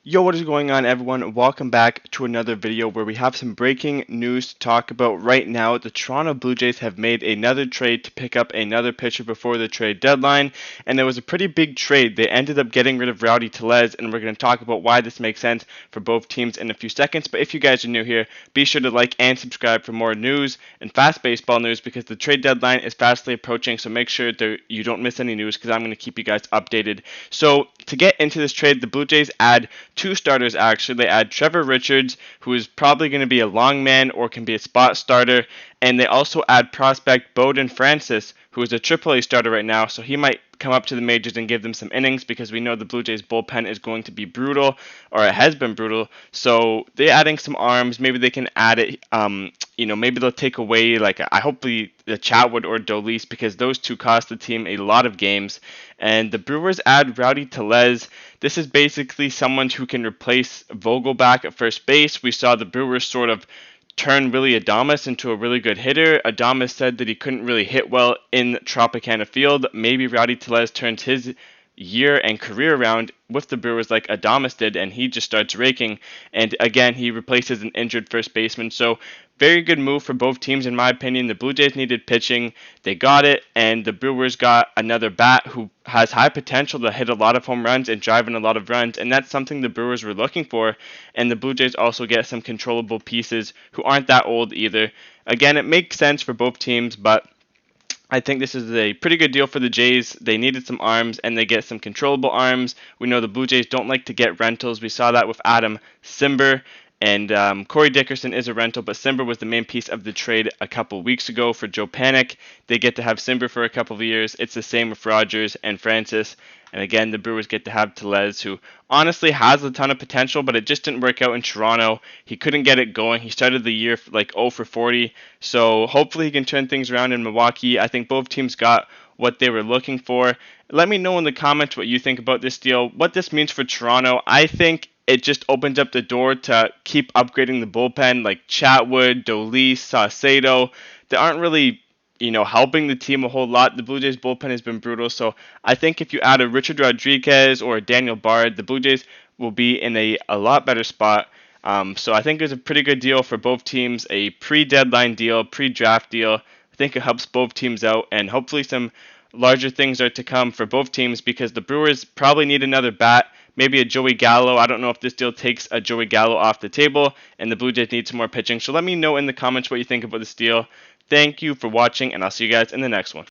Yo, what is going on, everyone? Welcome back to another video where we have some breaking news to talk about right now. The Toronto Blue Jays have made another trade to pick up another pitcher before the trade deadline, and there was a pretty big trade. They ended up getting rid of Rowdy Tellez, and we're going to talk about why this makes sense for both teams in a few seconds. But if you guys are new here, be sure to like and subscribe for more news and fast baseball news because the trade deadline is fastly approaching, so make sure that you don't miss any news because I'm going to keep you guys updated. So to get into this trade, the Blue Jays add two starters actually. They add Trevor Richards, who is probably going to be a long man or can be a spot starter, and they also add prospect Bowden Francis, who is a AAA starter right now, so he might come up to the majors and give them some innings because we know the Blue Jays bullpen is going to be brutal, or it has been brutal. So they're adding some arms. Maybe they can add it. Maybe they'll take away I hopefully the Chatwood or Dolis because those two cost the team a lot of games. And the Brewers add Rowdy Tellez. This is basically someone who can replace Vogelback at first base. We saw the Brewers sort of turn Willy Adames into a really good hitter. Adames said that he couldn't really hit well in Tropicana Field. Maybe Rowdy Tellez turns his year and career around with the Brewers like Adames did, and he just starts raking. And again, he replaces an injured first baseman. So very good move for both teams, in my opinion. The Blue Jays needed pitching. They got it, and the Brewers got another bat who has high potential to hit a lot of home runs and drive in a lot of runs, and that's something the Brewers were looking for. And the Blue Jays also get some controllable pieces who aren't that old either. Again, it makes sense for both teams, but I think this is a pretty good deal for the Jays. They needed some arms, and they get some controllable arms. We know the Blue Jays don't like to get rentals. We saw that with Adam Simber, and Corey Dickerson is a rental, but Simber was the main piece of the trade a couple weeks ago for Joe Panic. They get to have Simber for a couple of years. It's the same with Rogers and Francis. And again, the Brewers get to have Tellez, who honestly has a ton of potential, but it just didn't work out in Toronto. He couldn't get it going. He started the year like 0 for 40. So hopefully he can turn things around in Milwaukee. I think both teams got what they were looking for. Let me know in the comments what you think about this deal, what this means for Toronto. I think it just opens up the door to keep upgrading the bullpen, like Chatwood, Dolis, Saucedo. They aren't really helping the team a whole lot. The Blue Jays bullpen has been brutal, so I think if you add a Richard Rodriguez or a Daniel Bard, the Blue Jays will be in a lot better spot. So I think it's a pretty good deal for both teams, a pre-deadline deal, pre-draft deal. I think it helps both teams out, and hopefully some larger things are to come for both teams because the Brewers probably need another bat, maybe a Joey Gallo. I don't know if this deal takes a Joey Gallo off the table, and the Blue Jays need some more pitching. So let me know in the comments what you think about this deal. Thank you for watching, and I'll see you guys in the next one.